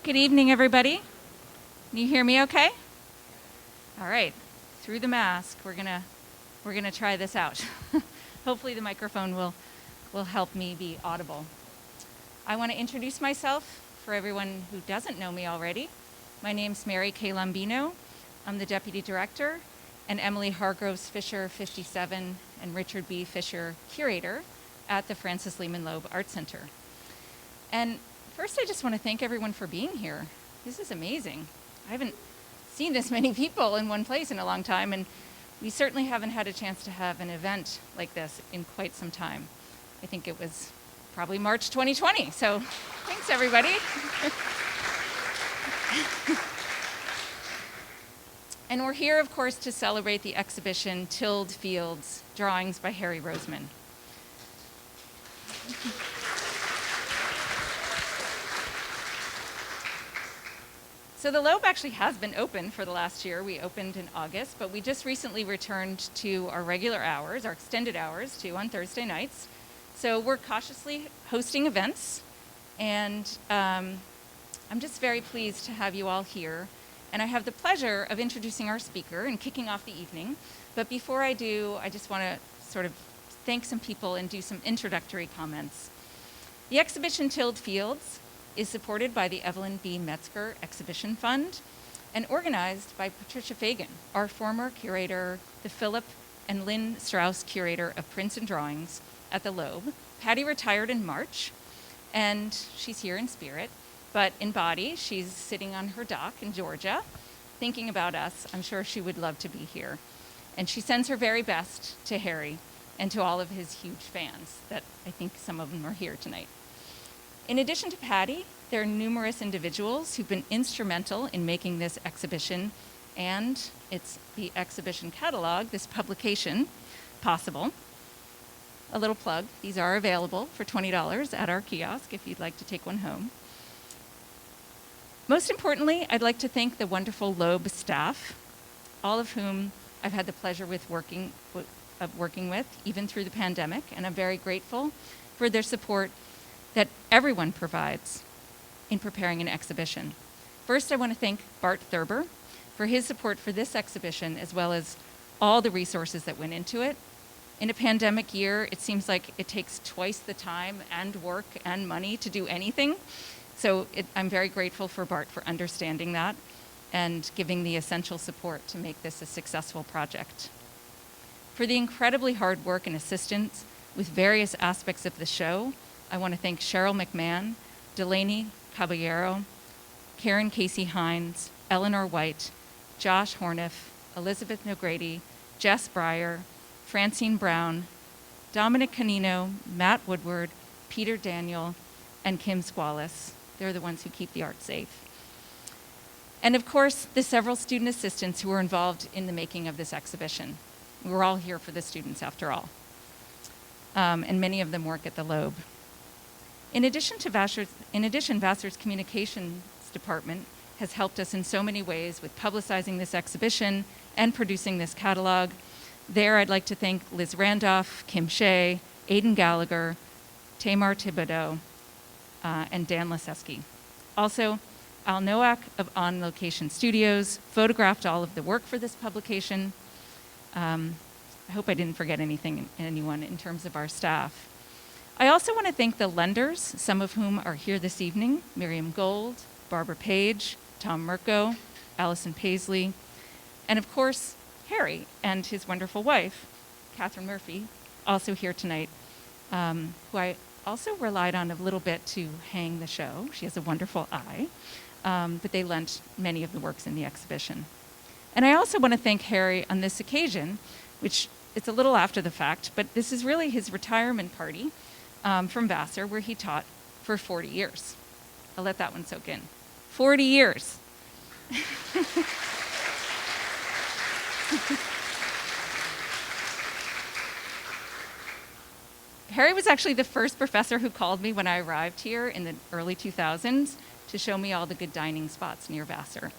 Good evening, everybody. Can you hear me okay? All right. Through the mask, we're gonna try this out. Hopefully the microphone will help me be audible. I want to introduce myself for everyone who doesn't know me already. My name's Mary Kay Lombino. I'm the Deputy Director, and Emily Hargroves Fisher, 57, and Richard B. Fisher, Curator at the Francis Lehman Loeb Art Center. And first, I just want to thank everyone for being here. This is amazing. I haven't seen this many people in one place in a long time, and we certainly haven't had a chance to have an event like this in quite some time. I think it was probably March 2020, so thanks, everybody. And we're here, of course, to celebrate the exhibition Tilled Fields, Drawings by Harry Roseman. So the Loeb actually has been open for the last year. We opened in August, but we just recently returned to our regular hours, our extended hours, too, on Thursday nights. So we're cautiously hosting events, and I'm just very pleased to have you all here. And I have the pleasure of introducing our speaker and kicking off the evening. But before I do, I just want to sort of thank some people and do some introductory comments. The exhibition Tilled Fields is supported by the Evelyn B. Metzger Exhibition Fund and organized by Patricia Fagan, our former curator, the Philip and Lynn Strauss Curator of Prints and Drawings at the Loeb. Patty retired in March, and she's here in spirit, but in body, she's sitting on her dock in Georgia, thinking about us. I'm sure she would love to be here. And she sends her very best to Harry and to all of his huge fans that I think some of them are here tonight. In addition to Patty, there are numerous individuals who've been instrumental in making this exhibition and the exhibition catalog, this publication, possible. A little plug, these are available for $20 at our kiosk if you'd like to take one home. Most importantly, I'd like to thank the wonderful Loeb staff, all of whom I've had the pleasure of working with, even through the pandemic, and I'm very grateful for their support that everyone provides in preparing an exhibition. First, I want to thank Bart Thurber for his support for this exhibition, as well as all the resources that went into it. In a pandemic year, it seems like it takes twice the time and work and money to do anything. So I'm very grateful for Bart for understanding that and giving the essential support to make this a successful project. For the incredibly hard work and assistance with various aspects of the show, I want to thank Cheryl McMahon, Delaney Caballero, Karen Casey Hines, Eleanor White, Josh Horniff, Elizabeth Nogrady, Jess Breyer, Francine Brown, Dominic Canino, Matt Woodward, Peter Daniel, and Kim Squalis. They're the ones who keep the art safe. And of course, the several student assistants who were involved in the making of this exhibition. We're all here for the students, after all. And many of them work at the Loeb. In addition, Vassar's communications department has helped us in so many ways with publicizing this exhibition and producing this catalog. There, I'd like to thank Liz Randolph, Kim Shea, Aidan Gallagher, Tamar Thibodeau, and Dan Laseski. Also, Al Nowak of On Location Studios photographed all of the work for this publication. I hope I didn't forget anyone in terms of our staff. I also want to thank the lenders, some of whom are here this evening: Miriam Gold, Barbara Page, Tom Mirko, Allison Paisley, and of course, Harry and his wonderful wife, Catherine Murphy, also here tonight, who I also relied on a little bit to hang the show. She has a wonderful eye, but they lent many of the works in the exhibition. And I also want to thank Harry on this occasion, which it's a little after the fact, but this is really his retirement party from Vassar, where he taught for 40 years. I'll let that one soak in. 40 years. Harry was actually the first professor who called me when I arrived here in the early 2000s to show me all the good dining spots near Vassar.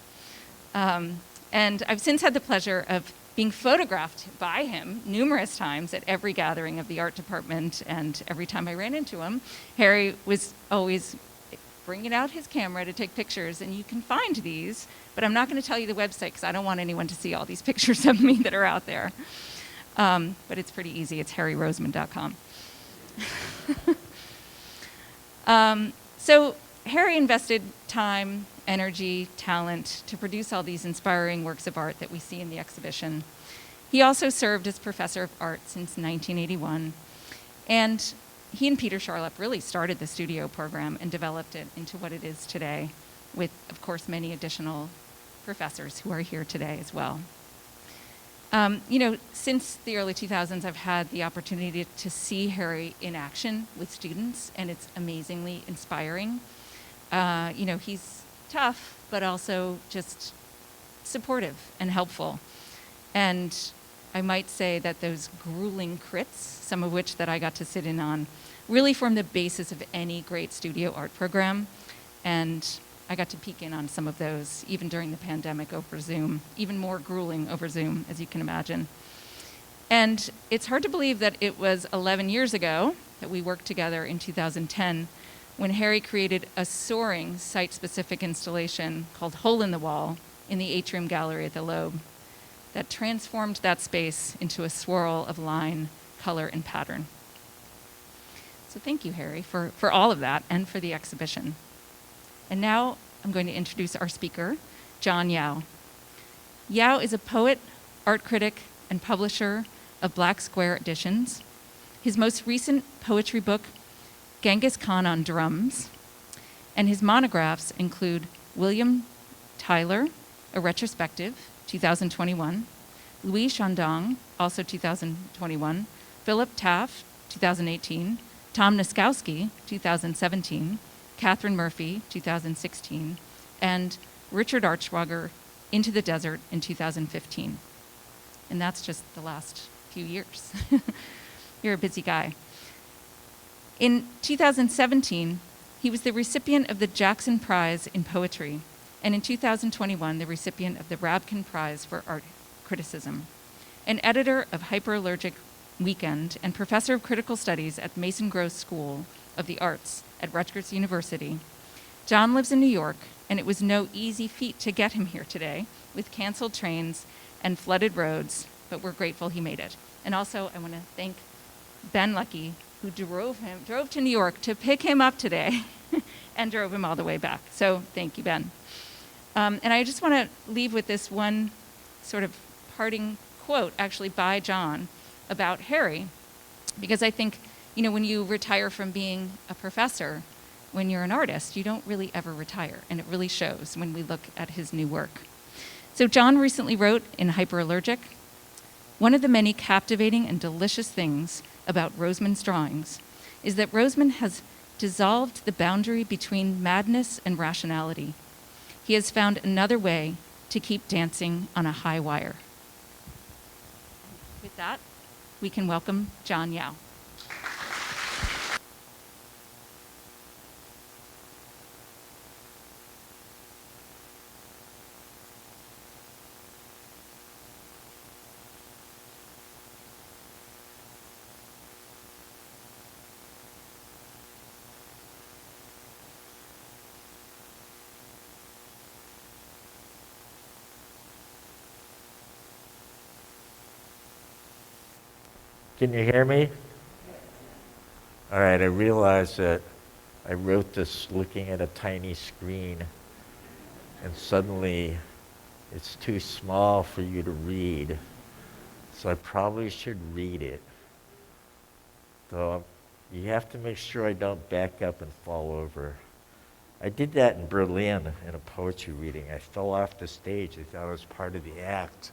And I've since had the pleasure of being photographed by him numerous times at every gathering of the art department, and every time I ran into him, Harry was always bringing out his camera to take pictures, and you can find these, but I'm not going to tell you the website because I don't want anyone to see all these pictures of me that are out there. But it's pretty easy. It's harryroseman.com. So Harry invested time, energy, talent to produce all these inspiring works of art that we see in the exhibition. He also served as professor of art since 1981. And he and Peter Charlap really started the studio program and developed it into what it is today, with, of course, many additional professors who are here today as well. Since the early 2000s, I've had the opportunity to see Harry in action with students, and it's amazingly inspiring. He's tough, but also just supportive and helpful. And I might say that those grueling crits, some of which that I got to sit in on, really form the basis of any great studio art program. And I got to peek in on some of those, even during the pandemic over Zoom, even more grueling over Zoom, as you can imagine. And it's hard to believe that it was 11 years ago that we worked together in 2010 when Harry created a soaring site-specific installation called Hole in the Wall in the Atrium Gallery at the Loeb that transformed that space into a swirl of line, color, and pattern. So thank you, Harry, for all of that and for the exhibition. And now I'm going to introduce our speaker, John Yao. Yao is a poet, art critic, and publisher of Black Square Editions. His most recent poetry book, Genghis Khan on Drums, and his monographs include William Tyler, a retrospective, 2021, Louis Chandong, also 2021, Philip Taft, 2018, Tom Niskowski, 2017, Catherine Murphy, 2016, and Richard Archwager, Into the Desert in 2015. And that's just the last few years. You're a busy guy. In 2017, he was the recipient of the Jackson Prize in Poetry, and in 2021, the recipient of the Rabkin Prize for Art Criticism. An editor of Hyperallergic Weekend and professor of critical studies at Mason Gross School of the Arts at Rutgers University, John lives in New York, and it was no easy feat to get him here today with canceled trains and flooded roads, but we're grateful he made it. And also, I want to thank Ben Lucky, who drove to New York to pick him up today and drove him all the way back. So thank you, Ben. And I just want to leave with this one sort of parting quote, actually by John, about Harry, because I think, when you retire from being a professor, when you're an artist, you don't really ever retire, and it really shows when we look at his new work. So John recently wrote in Hyperallergic, "One of the many captivating and delicious things about Roseman's drawings is that Roseman has dissolved the boundary between madness and rationality. He has found another way to keep dancing on a high wire." With that, we can welcome John Yao. Can you hear me? All right, I realize that I wrote this looking at a tiny screen, and suddenly it's too small for you to read, so I probably should read it. Though you have to make sure I don't back up and fall over. I did that in Berlin in a poetry reading. I fell off the stage. I thought it was part of the act.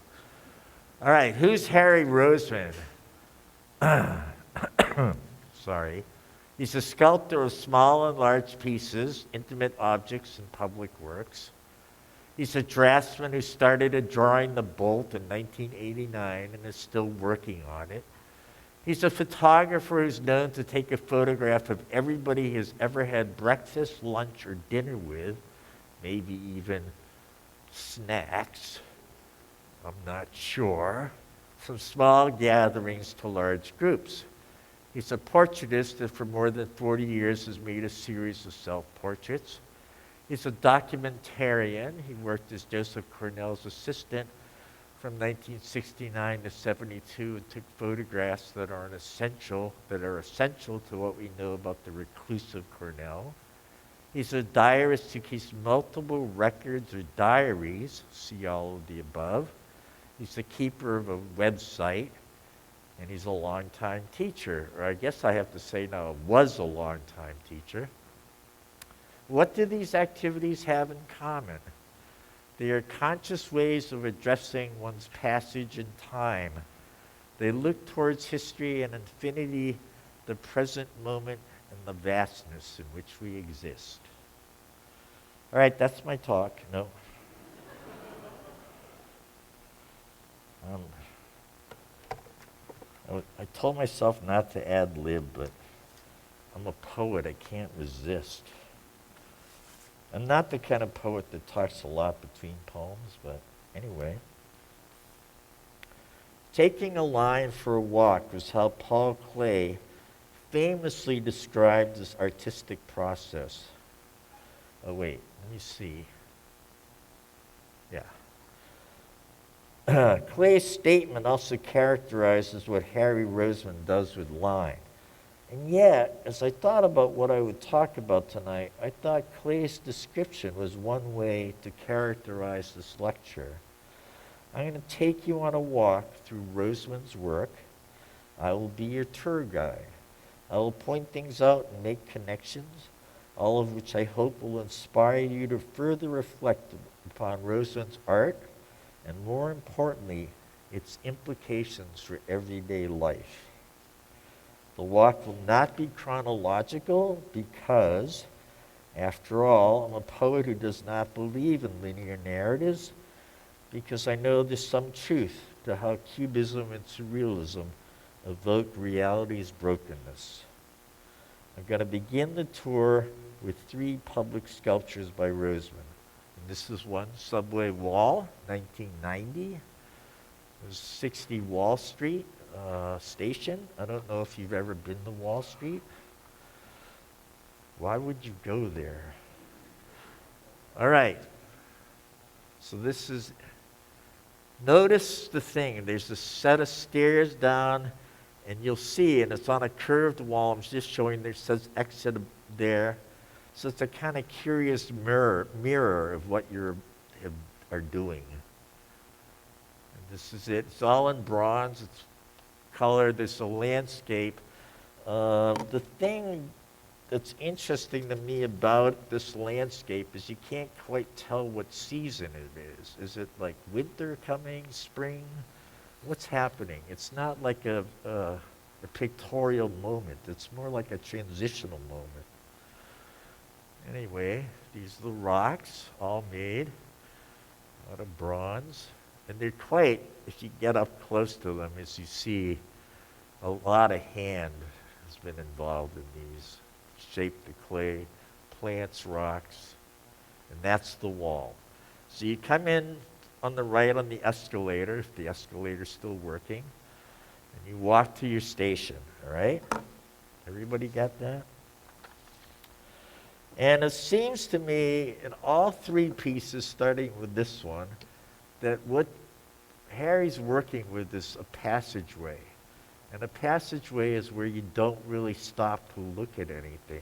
All right, who's Harry Roseman? Sorry. He's a sculptor of small and large pieces, intimate objects, and public works. He's a draftsman who started at drawing the bolt in 1989 and is still working on it. He's a photographer who's known to take a photograph of everybody he has ever had breakfast, lunch, or dinner with, maybe even snacks. I'm not sure. From small gatherings to large groups. He's a portraitist that for more than 40 years has made a series of self-portraits. He's a documentarian. He worked as Joseph Cornell's assistant from 1969 to 72 and took photographs that are essential to what we know about the reclusive Cornell. He's a diarist who keeps multiple records or diaries, see all of the above. He's the keeper of a website, and he's a longtime teacher, or I guess I have to say now, was a longtime teacher. What do these activities have in common? They are conscious ways of addressing one's passage in time. They look towards history and infinity, the present moment, and the vastness in which we exist. All right, that's my talk. No. I told myself not to ad lib, but I'm a poet. I can't resist. I'm not the kind of poet that talks a lot between poems, but anyway. Taking a line for a walk was how Paul Klee famously described this artistic process. Oh, wait, let me see. Yeah. Klee's statement also characterizes what Harry Roseman does with line. And yet, as I thought about what I would talk about tonight, I thought Klee's description was one way to characterize this lecture. I'm going to take you on a walk through Roseman's work. I will be your tour guide. I will point things out and make connections, all of which I hope will inspire you to further reflect upon Roseman's art, and more importantly, its implications for everyday life. The walk will not be chronological because, after all, I'm a poet who does not believe in linear narratives, because I know there's some truth to how Cubism and Surrealism evoke reality's brokenness. I'm going to begin the tour with 3 public sculptures by Roseman. And this is one, Subway Wall, 1990. There's 60 Wall Street station. I don't know if you've ever been to Wall Street. Why would you go there? All right. So this is, notice the thing. There's a set of stairs down, and you'll see, and it's on a curved wall. I'm just showing there says exit there. So it's a kind of curious mirror of what you are doing. And this is it. It's all in bronze. It's colored. There's a landscape. The thing that's interesting to me about this landscape is you can't quite tell what season it is. Is it like winter coming, spring? What's happening? It's not like a pictorial moment. It's more like a transitional moment. Anyway, these are the rocks, all made out of bronze. And they're quite, if you get up close to them, as you see, a lot of hand has been involved in these. Shaped the clay, plants, rocks, and that's the wall. So you come in on the right on the escalator, if the escalator's still working, and you walk to your station, all right? Everybody got that? And it seems to me in all 3 pieces, starting with this one, that what Harry's working with is a passageway. And a passageway is where you don't really stop to look at anything.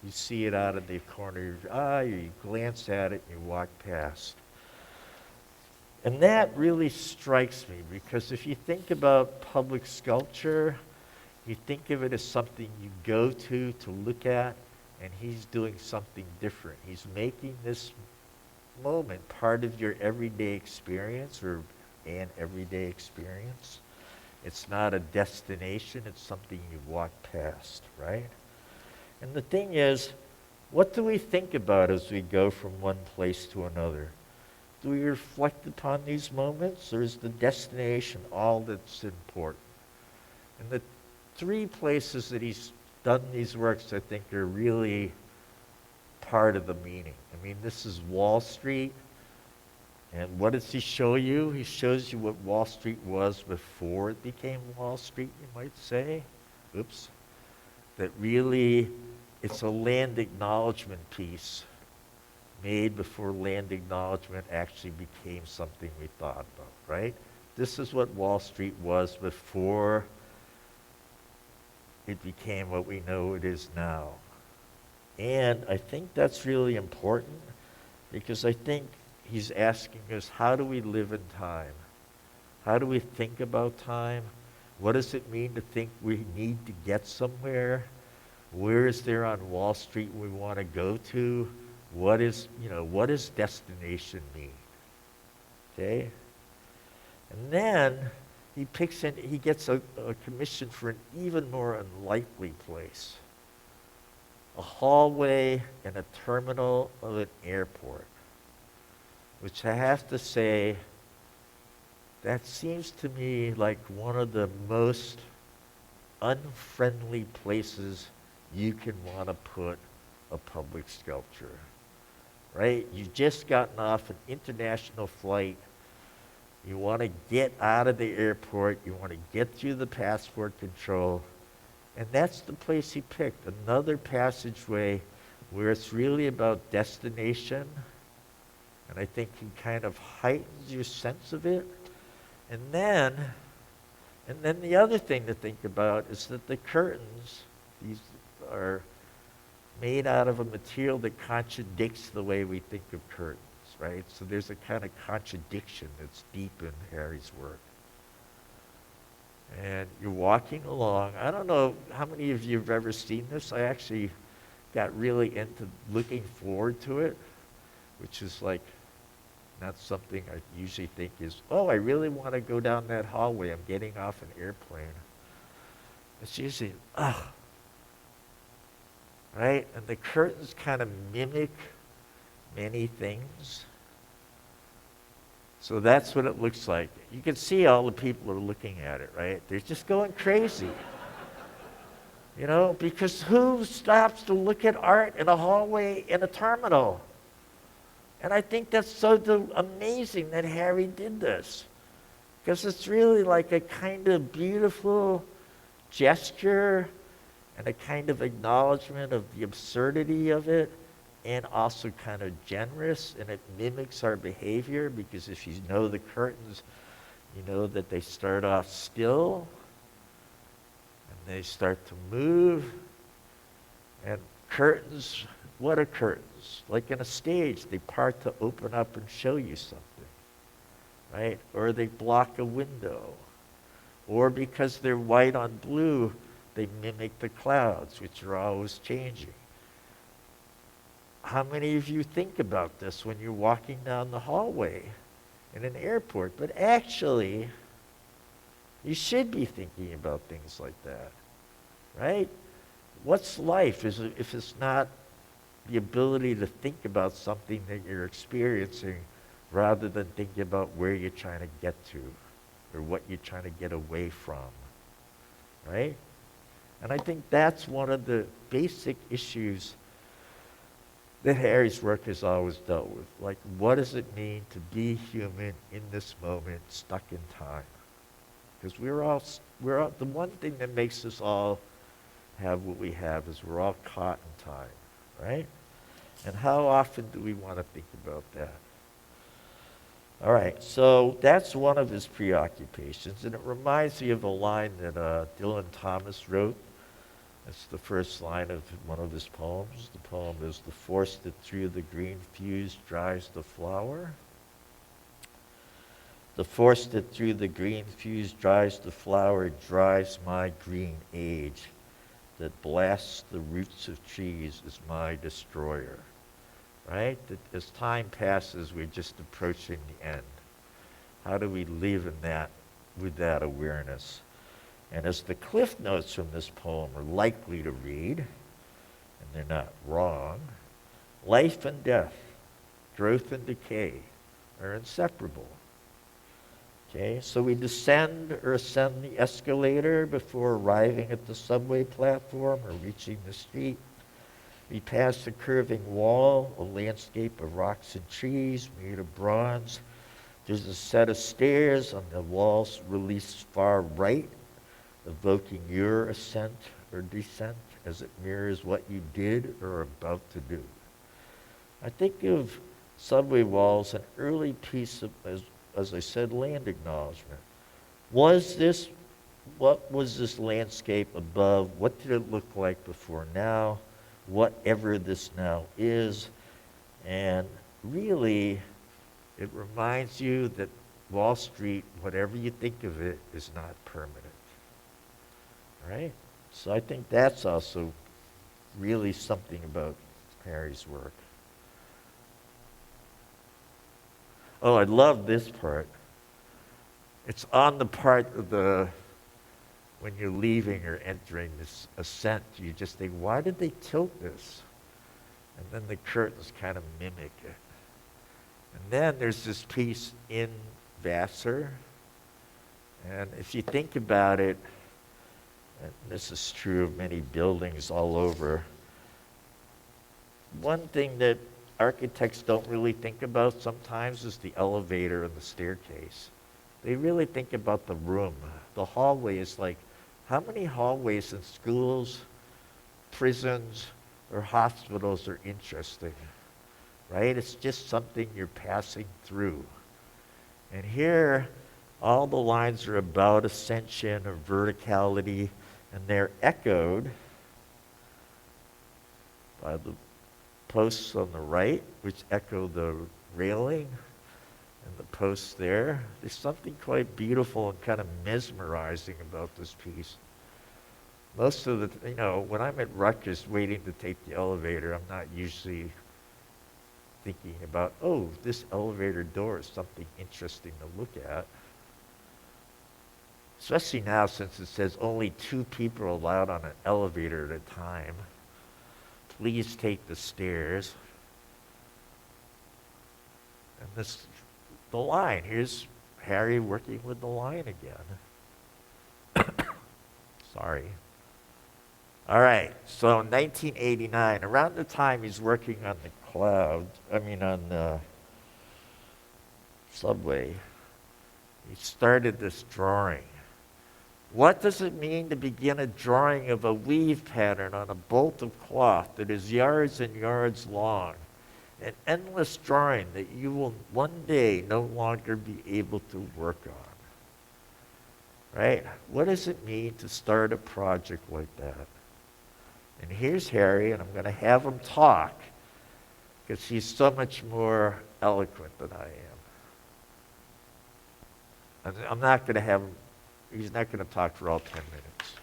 You see it out of the corner of your eye, you glance at it, and you walk past. And that really strikes me, because if you think about public sculpture, you think of it as something you go to look at, and he's doing something different. He's making this moment part of your everyday experience, or an everyday experience. It's not a destination, it's something you walk past, right? And the thing is, what do we think about as we go from one place to another? Do we reflect upon these moments, or is the destination all that's important? And the 3 places that he's done these works, I think, are really part of the meaning. I mean, this is Wall Street. And what does he show you? He shows you what Wall Street was before it became Wall Street, you might say. Oops. that really it's a land acknowledgement piece made before land acknowledgement actually became something we thought about, right? This is what Wall Street was before it became what we know it is now. And I think that's really important because I think he's asking us, how do we live in time? How do we think about time? What does it mean to think we need to get somewhere? Where is there on Wall Street we want to go to? What does destination mean? Okay? And then he gets a commission for an even more unlikely place. A hallway in a terminal of an airport. Which I have to say, that seems to me like one of the most unfriendly places you can want to put a public sculpture. Right? You've just gotten off an international flight. You want to get out of the airport. You want to get through the passport control. And that's the place he picked, another passageway where it's really about destination. And I think he kind of heightens your sense of it. And then the other thing to think about is that the curtains, these are made out of a material that contradicts the way we think of curtains, right? So there's a kind of contradiction that's deep in Harry's work. And you're walking along. I don't know how many of you have ever seen this. I actually got really into looking forward to it, which is like not something I usually think is, oh, I really want to go down that hallway. I'm getting off an airplane. It's usually, right? And the curtains kind of mimic many things. So that's what it looks like. You can see all the people are looking at it, right? They're just going crazy. You know, because who stops to look at art in a hallway in a terminal? And I think that's so amazing that Harry did this. Because it's really like a kind of beautiful gesture and a kind of acknowledgement of the absurdity of it, and also kind of generous, and it mimics our behavior, because if you know the curtains, you know that they start off still, and they start to move. And curtains, what are curtains? Like in a stage, they part to open up and show you something, right? Or they block a window. Or because they're white on blue, they mimic the clouds, which are always changing. How many of you think about this when you're walking down the hallway in an airport? But actually, you should be thinking about things like that, right? What's life if it's not the ability to think about something that you're experiencing rather than thinking about where you're trying to get to or what you're trying to get away from, right? And I think that's one of the basic issues that Harry's work has always dealt with. Like, what does it mean to be human in this moment, stuck in time? Because we're all, the one thing that makes us all have what we have is we're all caught in time, right? And how often do we want to think about that? All right, so that's one of his preoccupations, and it reminds me of a line that Dylan Thomas wrote. It's the first line of one of his poems. The poem is, "The force that through the green fuse drives the flower. The force that through the green fuse drives the flower drives my green age, that blasts the roots of trees is my destroyer." Right? That as time passes, we're just approaching the end. How do we live in that, with that awareness? And as the cliff notes from this poem are likely to read, and they're not wrong, life and death, growth and decay are inseparable. Okay, so we descend or ascend the escalator before arriving at the subway platform or reaching the street. We pass a curving wall, a landscape of rocks and trees made of bronze. There's a set of stairs on the walls released far right, evoking your ascent or descent as it mirrors what you did or are about to do. I think of subway walls, an early piece of, as I said, land acknowledgement. What was this landscape above? What did it look like before now? Whatever this now is. And really, it reminds you that Wall Street, whatever you think of it, is not permanent. Right? So I think that's also really something about Harry's work. Oh, I love this part. It's on the part of when you're leaving or entering this ascent, you just think, why did they tilt this? And then the curtains kind of mimic it. And then there's this piece in Vassar. And if you think about it, and this is true of many buildings all over, one thing that architects don't really think about sometimes is the elevator and the staircase. They really think about the room. The hallway is like, how many hallways in schools, prisons, or hospitals are interesting, right? It's just something you're passing through. And here, all the lines are about ascension or verticality, and they're echoed by the posts on the right, which echo the railing, and the posts there. There's something quite beautiful and kind of mesmerizing about this piece. Most of the, when I'm at Rutgers waiting to take the elevator, I'm not usually thinking about, oh, this elevator door is something interesting to look at. Especially now, since it says only 2 people are allowed on an elevator at a time. Please take the stairs. And the line. Here's Harry working with the line again. Sorry. All right, so 1989, around the time he's working on on the subway, he started this drawing. What does it mean to begin a drawing of a weave pattern on a bolt of cloth that is yards and yards long? An endless drawing that you will one day no longer be able to work on. Right? What does it mean to start a project like that? And here's Harry, and I'm going to have him talk because he's so much more eloquent than I am. And I'm not going to have him, he's not going to talk for all 10 minutes.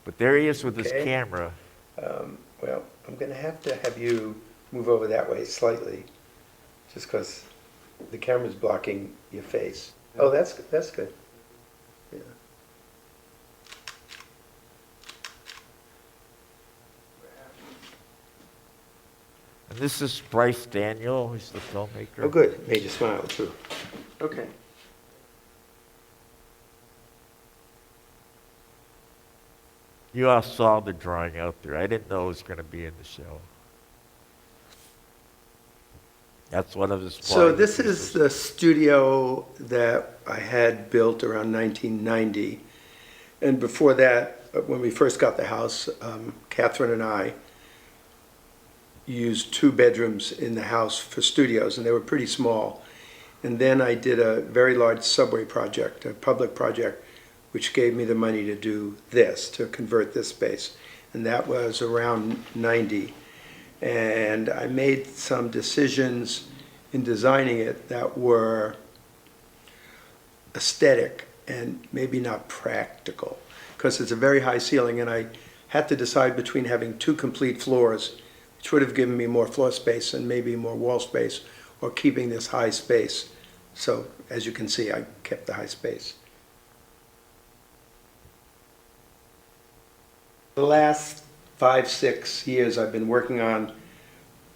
But there he is with his camera. Well, I'm going to have you move over that way slightly, just because the camera's blocking your face. Oh, that's good. Yeah. And this is Bryce Daniel, who's the filmmaker. Oh, good. Made you smile, too. Okay. You all saw the drawing out there. I didn't know it was going to be in the show. That's one of his. So this is the studio that I had built around 1990. And before that, when we first got the house, Catherine and I used 2 bedrooms in the house for studios, and they were pretty small. And then I did a very large subway project, a public project, which gave me the money to do this, to convert this space. And that was around 90. And I made some decisions in designing it that were aesthetic and maybe not practical, because it's a very high ceiling, and I had to decide between having 2 complete floors, which would have given me more floor space and maybe more wall space, or keeping this high space. So as you can see, I kept the high space. The last 5, 6 years I've been working on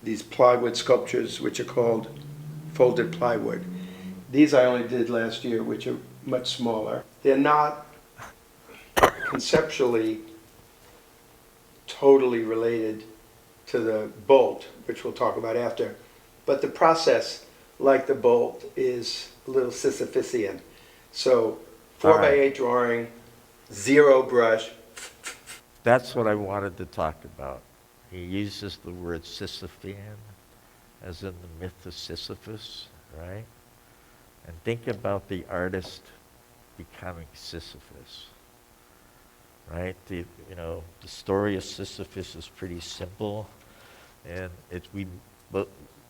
these plywood sculptures, which are called folded plywood. These I only did last year, which are much smaller. They're not conceptually totally related to the bolt, which we'll talk about after, but the process, like the bolt, is a little Sisyphean. So 4x8 drawing, 0 brush, that's what I wanted to talk about. He uses the word Sisyphean, as in the myth of Sisyphus, right? And think about the artist becoming Sisyphus, right? The story of Sisyphus is pretty simple, and we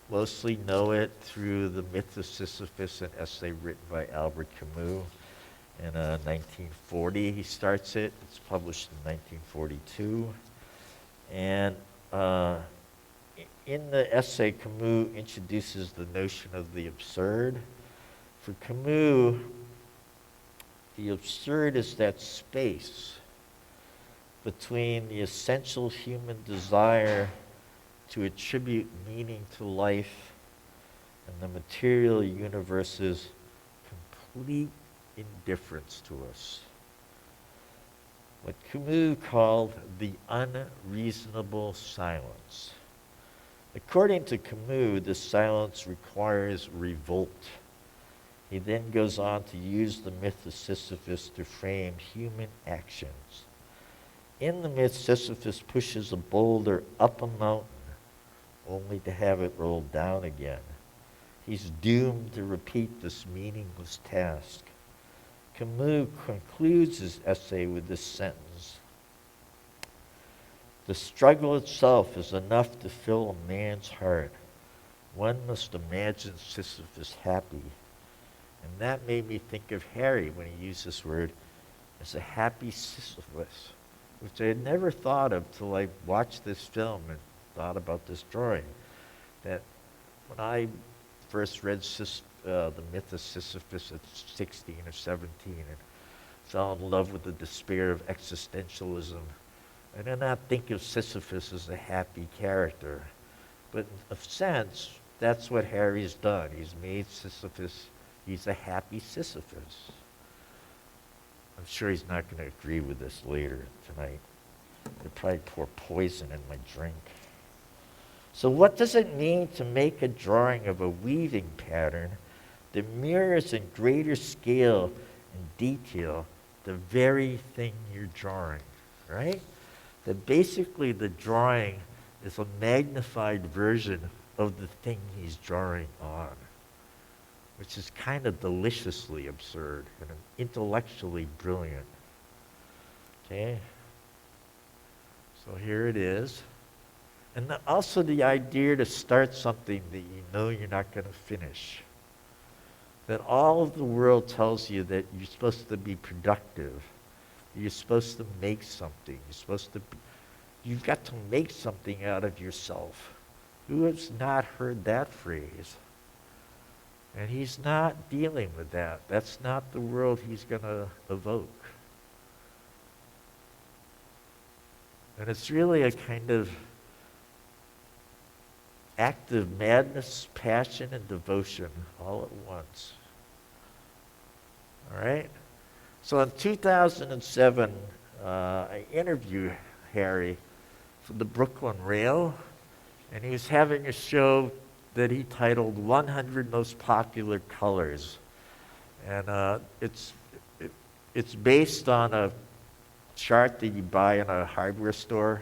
mostly know it through the myth of Sisyphus, an essay written by Albert Camus in 1940. He starts it. It's published in 1942, and in the essay, Camus introduces the notion of the absurd. For Camus, the absurd is that space between the essential human desire to attribute meaning to life and the material universe's complete indifference to us. What Camus called the unreasonable silence. According to Camus, this silence requires revolt. He then goes on to use the myth of Sisyphus to frame human actions. In the myth, Sisyphus pushes a boulder up a mountain only to have it roll down again. He's doomed to repeat this meaningless task. Camus concludes his essay with this sentence: "The struggle itself is enough to fill a man's heart. One must imagine Sisyphus happy." And that made me think of Harry when he used this word as a happy Sisyphus, which I had never thought of till I watched this film and thought about this drawing. That when I first read the myth of Sisyphus at 16 or 17 and fell in love with the despair of existentialism, I did not think of Sisyphus as a happy character. But in a sense, that's what Harry's done. He's made Sisyphus, he's a happy Sisyphus. I'm sure he's not going to agree with this later tonight. They'll probably pour poison in my drink. So what does it mean to make a drawing of a weaving pattern that mirrors in greater scale and detail the very thing you're drawing, right? That basically the drawing is a magnified version of the thing he's drawing on, which is kind of deliciously absurd and intellectually brilliant. Okay? So here it is. And also the idea to start something that you know you're not going to finish. That all of the world tells you that you're supposed to be productive. You're supposed to make something. You've got to make something out of yourself. Who has not heard that phrase? And he's not dealing with that. That's not the world he's going to evoke. And it's really a kind of act of madness, passion, and devotion all at once. All right? So in 2007, I interviewed Harry for the Brooklyn Rail, and he was having a show that he titled 100 Most Popular Colors. And it's based on a chart that you buy in a hardware store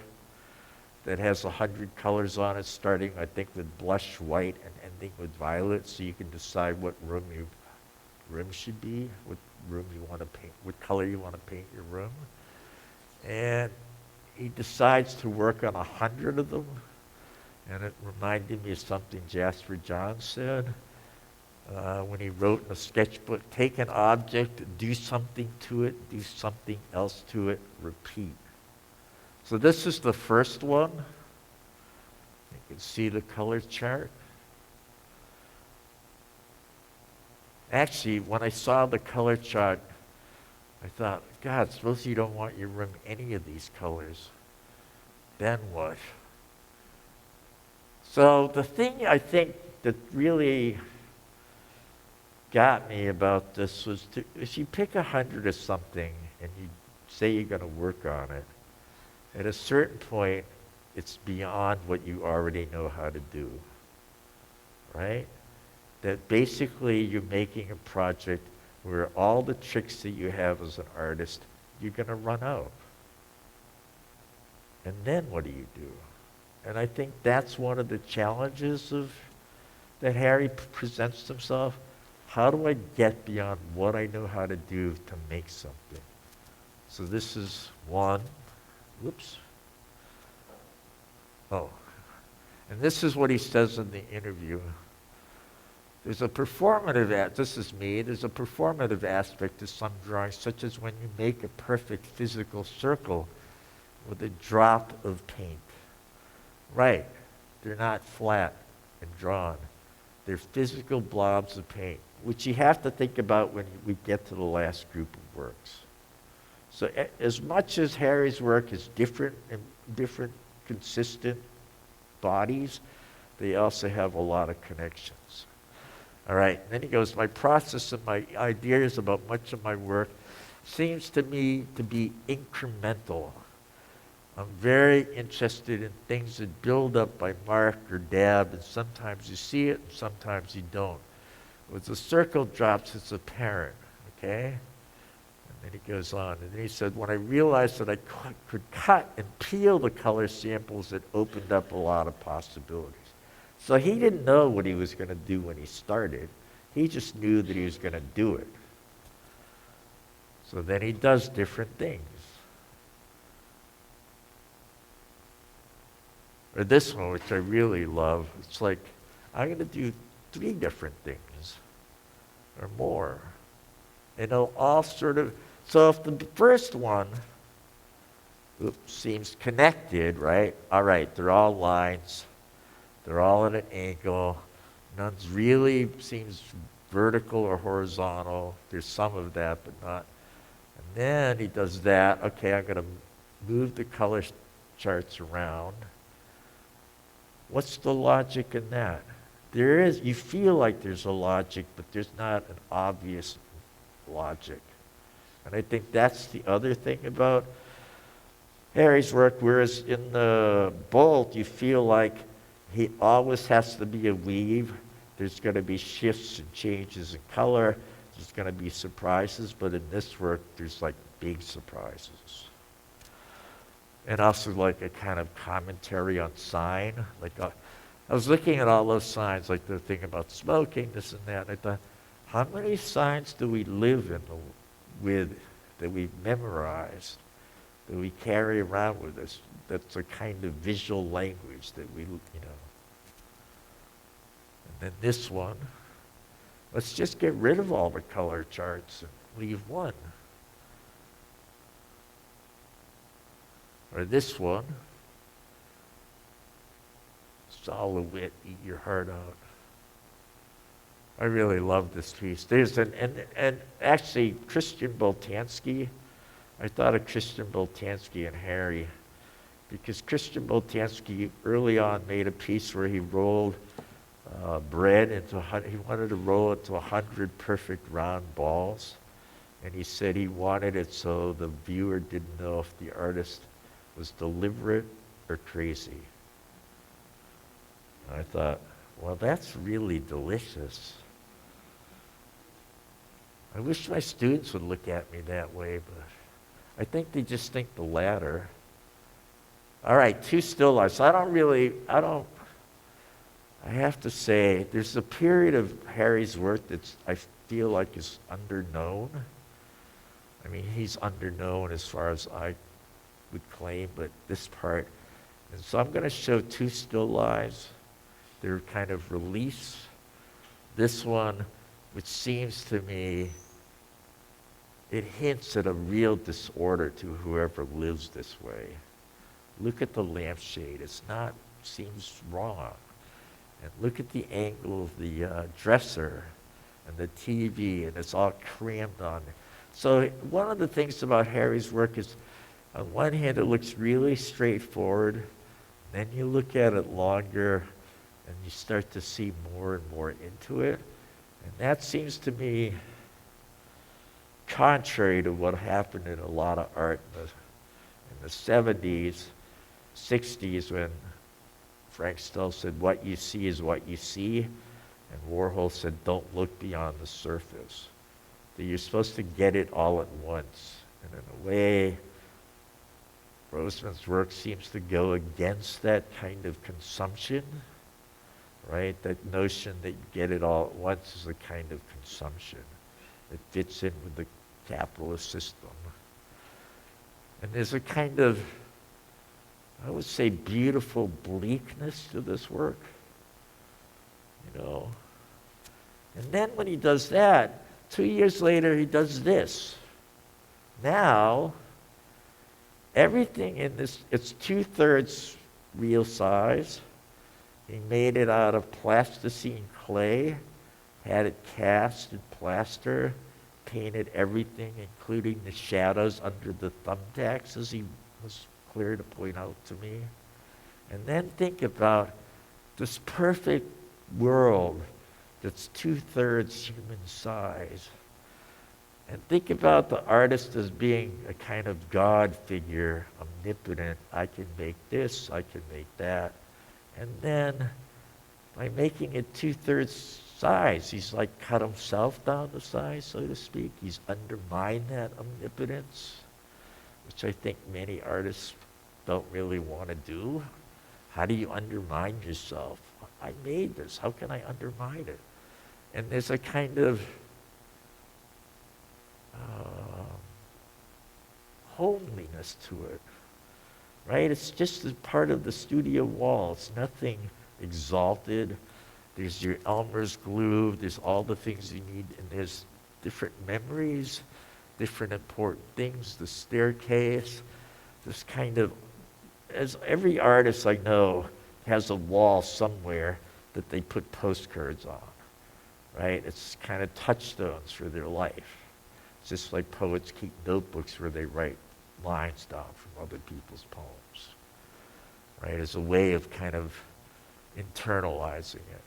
that has 100 colors on it, starting, I think, with blush white and ending with violet, so you can decide what room should be, what room you want to paint, what color you want to paint your room. And he decides to work on 100 of them, and it reminded me of something Jasper John said when he wrote in a sketchbook: take an object, do something to it, do something else to it, repeat. So this is the first one. You can see the color chart. Actually, when I saw the color chart, I thought, God, suppose you don't want your room any of these colors. Then what? So the thing I think that really got me about this was if you pick 100 of something and you say you're going to work on it, at a certain point, it's beyond what you already know how to do, right? That basically you're making a project where all the tricks that you have as an artist, you're going to run out. And then what do you do? And I think that's one of the challenges that Harry presents himself. How do I get beyond what I know how to do to make something? So this is one. Whoops. Oh. And this is what he says in the interview. There's a performative, this is me, there's a performative aspect to some drawings, such as when you make a perfect physical circle with a drop of paint. Right, they're not flat and drawn. They're physical blobs of paint, which you have to think about when we get to the last group of works. So as much as Harry's work is different and different consistent bodies, they also have a lot of connections. All right, and then he goes, my process and my ideas about much of my work seems to me to be incremental. I'm very interested in things that build up by mark or dab, and sometimes you see it and sometimes you don't. As the circle drops, it's apparent, okay? And then he goes on, and then he said, when I realized that I could cut and peel the color samples, it opened up a lot of possibilities. So he didn't know what he was going to do when he started. He just knew that he was going to do it. So then he does different things. Or this one, which I really love, it's like, I'm going to do 3 different things or more. And they'll all sort of, so if the first one seems connected, right? All right, they're all lines. They're all at an angle. None's really seems vertical or horizontal. There's some of that, but not. And then he does that. Okay, I'm going to move the color charts around. What's the logic in that? There is, you feel like there's a logic, but there's not an obvious logic. And I think that's the other thing about Harry's work, whereas in the Bolt, you feel like he always has to be a weave. There's going to be shifts and changes in color. There's going to be surprises, but in this work, there's like big surprises. And also like a kind of commentary on sign. Like I was looking at all those signs, like the thing about smoking, this and that, and I thought, how many signs do we live with that we've memorized, that we carry around with us? That's a kind of visual language that we, And then this one, let's just get rid of all the color charts and leave one. Or this one, solid wit, eat your heart out. I really love this piece. There's and actually Christian Boltanski, I thought of Christian Boltanski and Harry, because Christian Boltanski early on made a piece where he rolled bread into, he wanted to roll it to 100 perfect round balls. And he said he wanted it so the viewer didn't know if the artist was deliberate or crazy. And I thought, well, that's really delicious. I wish my students would look at me that way, but I think they just think the latter. All right, 2 still lifes. I have to say, there's a period of Harry's work that I feel like is underknown. I mean, he's underknown as far as I would claim, but this part. And so I'm going to show 2 still lives. They're kind of release. This one, which seems to me, it hints at a real disorder to whoever lives this way. Look at the lampshade. Seems wrong. And look at the angle of the dresser and the TV, and it's all crammed on. So one of the things about Harry's work is, on one hand, it looks really straightforward. Then you look at it longer, and you start to see more and more into it. And that seems to me contrary to what happened in a lot of art in the 70s, 60s, when Frank Stull said, what you see is what you see, and Warhol said, don't look beyond the surface. That you're supposed to get it all at once. And in a way, Grossman's work seems to go against that kind of consumption, right? That notion that you get it all at once is a kind of consumption. It fits in with the capitalist system. And there's a kind of, I would say, beautiful bleakness to this work, you know. And then when he does that, 2 years later, he does this. Now, everything in this, it's 2/3 real size. He made it out of plasticine clay, had it cast in plaster, painted everything, including the shadows under the thumbtacks, as he was clear to point out to me. And then think about this perfect world that's 2/3 human size. And think about the artist as being a kind of God figure, omnipotent. I can make this, I can make that. And then by making it 2/3 size, he's like cut himself down to size, so to speak. He's undermined that omnipotence, which I think many artists don't really want to do. How do you undermine yourself? I made this, how can I undermine it? And there's a kind of homeliness to it, right? It's just a part of the studio wall. It's nothing exalted. There's your Elmer's glue. There's all the things you need. And there's different memories, different important things, the staircase, this kind of, as every artist I know has a wall somewhere that they put postcards on, right? It's kind of touchstones for their life. It's just like poets keep notebooks where they write lines down from other people's poems, right? As a way of kind of internalizing it.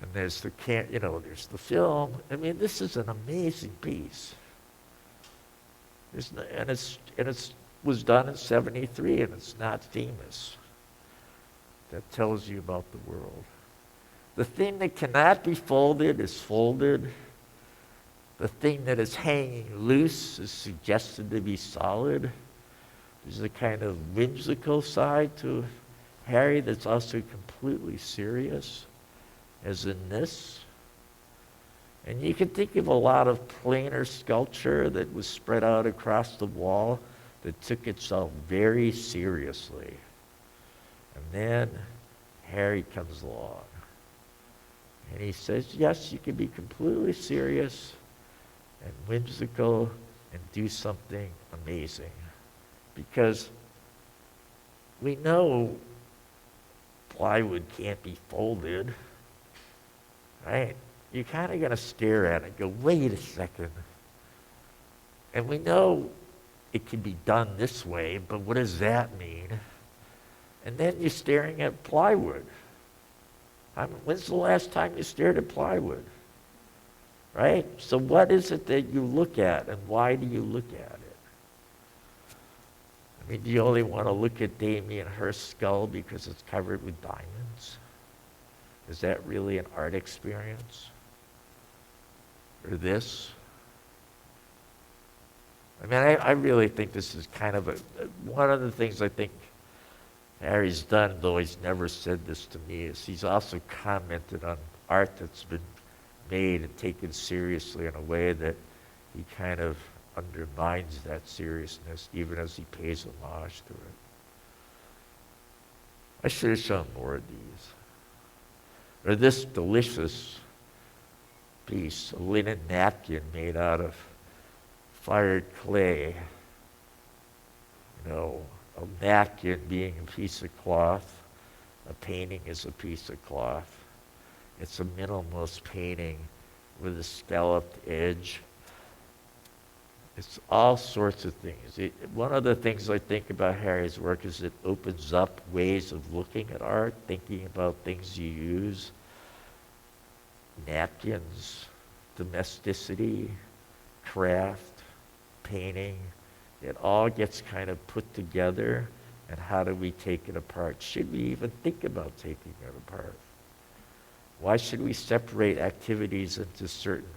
And there's the there's the film. I mean, this is an amazing piece. And it was done in '73, and it's not famous. That tells you about the world. The thing that cannot be folded is folded. The thing that is hanging loose is suggested to be solid. There's a kind of whimsical side to Harry that's also completely serious, as in this. And you can think of a lot of planar sculpture that was spread out across the wall that took itself very seriously. And then Harry comes along. And he says, yes, you can be completely serious and whimsical and do something amazing. Because we know plywood can't be folded, right? You kind of got to stare at it and go, wait a second. And we know it can be done this way, but what does that mean? And then you're staring at plywood. When's the last time you stared at plywood? Right? So what is it that you look at, and why do you look at it? I mean, do you only want to look at Damien Hirst's skull because it's covered with diamonds? Is that really an art experience? Or this? I mean, I really think this is kind of one of the things I think Harry's done, though he's never said this to me, is he's also commented on art that's been made and taken seriously in a way that he kind of undermines that seriousness, even as he pays homage to it. I should have shown more of these. Or this delicious piece, a linen napkin made out of fired clay. You know, a napkin being a piece of cloth, a painting is a piece of cloth. It's a minimalist painting with a scalloped edge. It's all sorts of things. One of the things I think about Harry's work is it opens up ways of looking at art, thinking about things you use. Napkins, domesticity, craft, painting. It all gets kind of put together, and how do we take it apart? Should we even think about taking it apart? Why should we separate activities into certain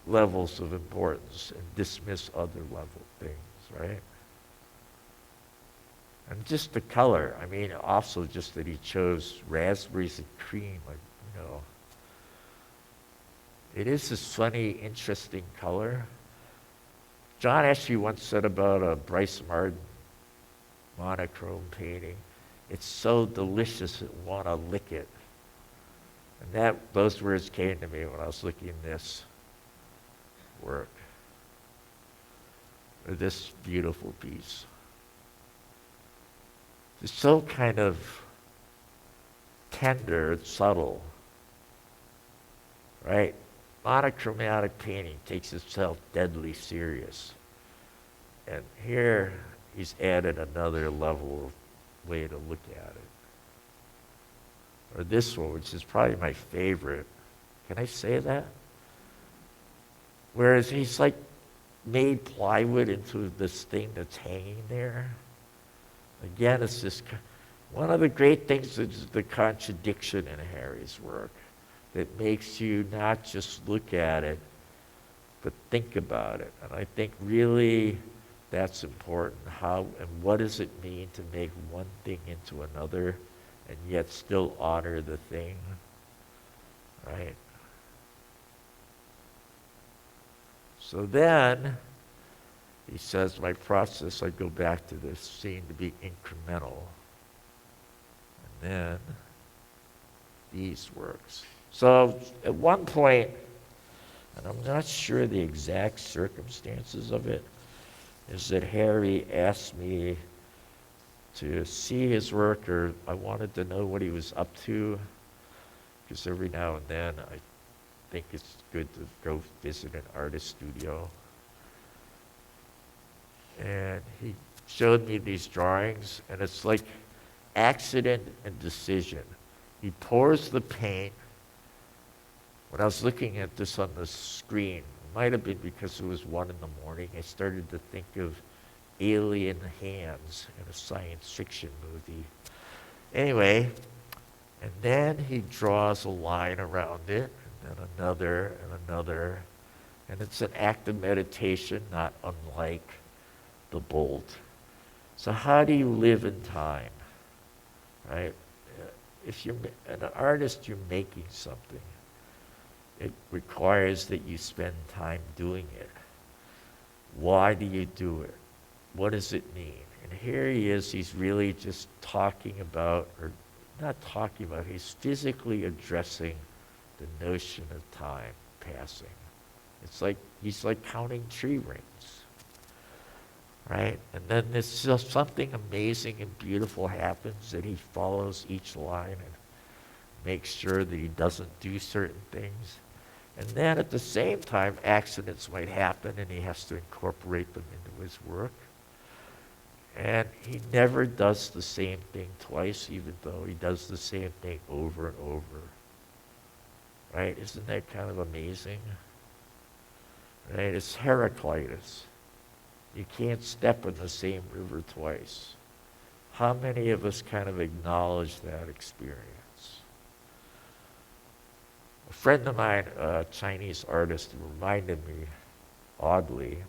levels of importance and dismiss other level things, right? And just the color. I mean, also just that he chose raspberries and cream, like, you know. It is this funny, interesting color. John actually once said about a Bryce Martin monochrome painting, it's so delicious that you want to lick it. And those words came to me when I was looking at this work, or this beautiful piece. It's so kind of tender and subtle, right? Monochromatic painting takes itself deadly serious. And here he's added another level of way to look at it. Or this one, which is probably my favorite. Can I say that? Whereas he's like made plywood into this thing that's hanging there. Again, it's this, one of the great things is the contradiction in Harry's work that makes you not just look at it, but think about it. And I think really that's important. How and what does it mean to make one thing into another and yet still honor the thing, right? So then, he says, my process, I go back to this scene to be incremental. And then, these works. So, at one point, and I'm not sure the exact circumstances of it, is that Harry asked me to see his work, or I wanted to know what he was up to, because every now and then I think it's good to go visit an artist studio. And he showed me these drawings, and it's like accident and decision. He pours the paint. When I was looking at this on the screen, it might have been because it was 1 a.m, I started to think of alien hands in a science fiction movie. Anyway, and then he draws a line around it, and then another and another. And it's an act of meditation, not unlike the bolt. So how do you live in time, right? If you're an artist, you're making something. It requires that you spend time doing it. Why do you do it? What does it mean? And here he is, he's really just talking about, or not talking about, he's physically addressing the notion of time passing. It's like, he's like counting tree rings, right? And then there's just something amazing and beautiful happens, that he follows each line and makes sure that he doesn't do certain things. And then at the same time, accidents might happen and he has to incorporate them into his work. And he never does the same thing twice, even though he does the same thing over and over. Right? Isn't that kind of amazing? Right? It's Heraclitus. You can't step in the same river twice. How many of us kind of acknowledge that experience? A friend of mine, a Chinese artist, reminded me, oddly,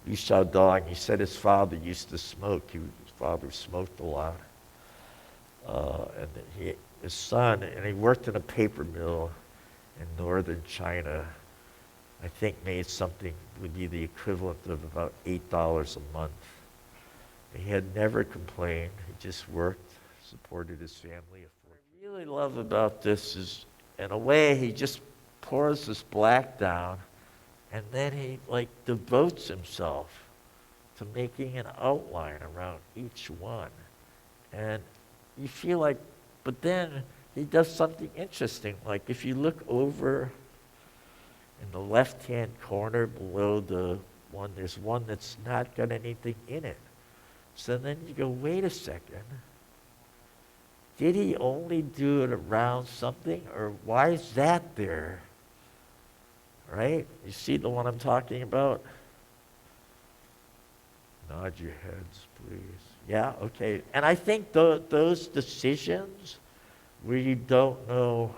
Liu Xiaodong, he said his father used to smoke. His father smoked a lot. And his son, and he worked in a paper mill in northern China, I think made something, would be the equivalent of about $8 a month. And he had never complained. He just worked, supported his family. What I really love about this is, in a way, he just pours this black down, and then he like devotes himself to making an outline around each one. And you feel like, but then he does something interesting. Like if you look over in the left-hand corner below the one, there's one that's not got anything in it. So then you go, wait a second. Did he only do it around something, or why is that there? Right? You see the one I'm talking about? Nod your heads, please. Yeah, okay. And I think those decisions where you don't know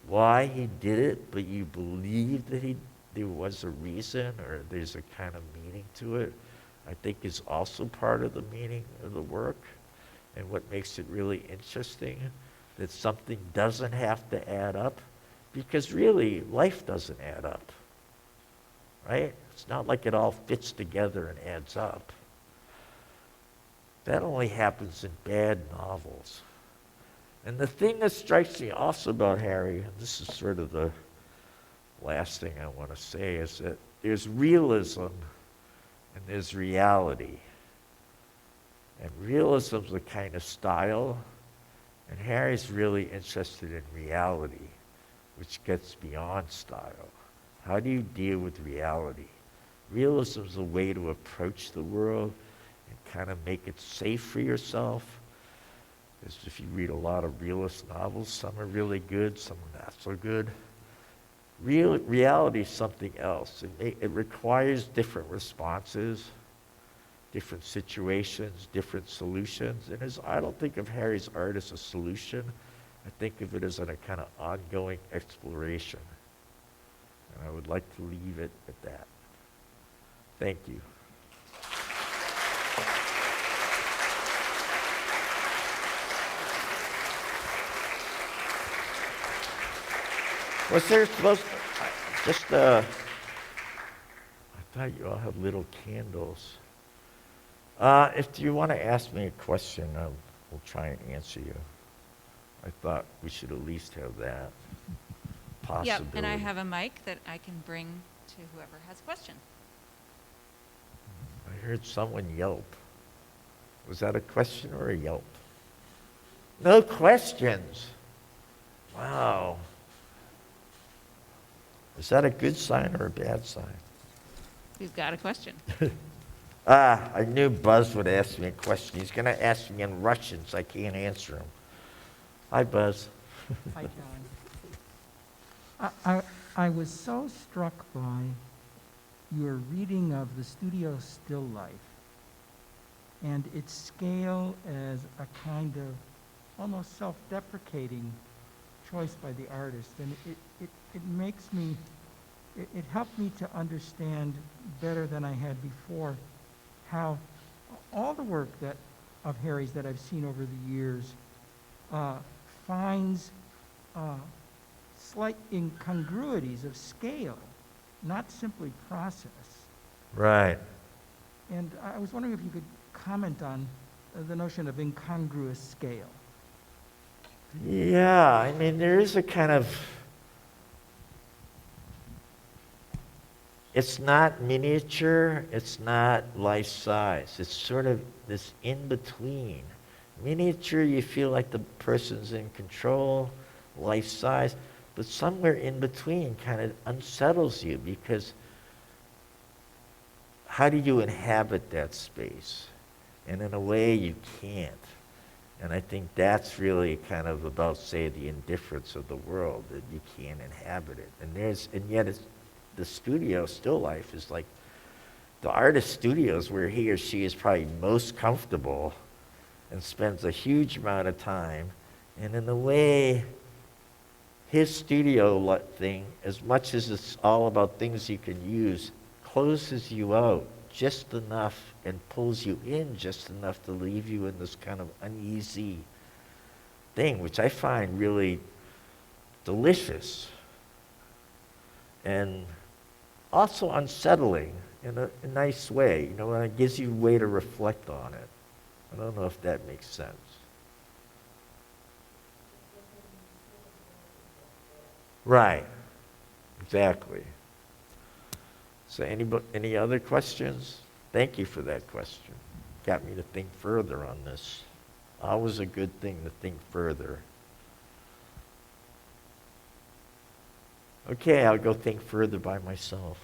why he did it, but you believe that there was a reason, or there's a kind of meaning to it, I think is also part of the meaning of the work and what makes it really interesting, that something doesn't have to add up, because really, life doesn't add up, right? It's not like it all fits together and adds up. That only happens in bad novels. And the thing that strikes me also about Harry, and this is sort of the last thing I want to say, is that there's realism and there's reality. And realism's a kind of style, and Harry's really interested in reality, which gets beyond style. How do you deal with reality? Realism is a way to approach the world and kind of make it safe for yourself. Because if you read a lot of realist novels, some are really good, some are not so good. Reality is something else. It requires different responses, different situations, different solutions. And I don't think of Harry's art as a solution. I think of it as a kind of ongoing exploration. And I would like to leave it at that. Thank you. Was there supposed to, I thought you all had little candles. If you want to ask me a question, we'll try and answer you. I thought we should at least have that possibility. Yep, and I have a mic that I can bring to whoever has a question. I heard someone yelp. Was that a question or a yelp? No questions. Wow. Is that a good sign or a bad sign? Who's got a question? I knew Buzz would ask me a question. He's going to ask me in Russian, so I can't answer him. Hi, Buzz. Hi, John. I was so struck by your reading of the studio still life and its scale as a kind of almost self-deprecating choice by the artist. And it makes me, it helped me to understand better than I had before how all the work of Harry's that I've seen over the years finds slight incongruities of scale, not simply process. Right. And I was wondering if you could comment on the notion of incongruous scale. Yeah, I mean, there is a kind of, it's not miniature, it's not life size. It's sort of this in-between. Miniature, you feel like the person's in control, life size, but somewhere in between kind of unsettles you, because how do you inhabit that space? And in a way, you can't. And I think that's really kind of about, say, the indifference of the world, that you can't inhabit it. And yet it's, the studio still life is like the artist studios where he or she is probably most comfortable and spends a huge amount of time. And in a way, his studio thing, as much as it's all about things you can use, closes you out just enough and pulls you in just enough to leave you in this kind of uneasy thing, which I find really delicious and also unsettling in a nice way, you know, and it gives you a way to reflect on it. I don't know if that makes sense. Right, exactly. So any other questions? Thank you for that question. Got me to think further on this. Always a good thing to think further. Okay, I'll go think further by myself.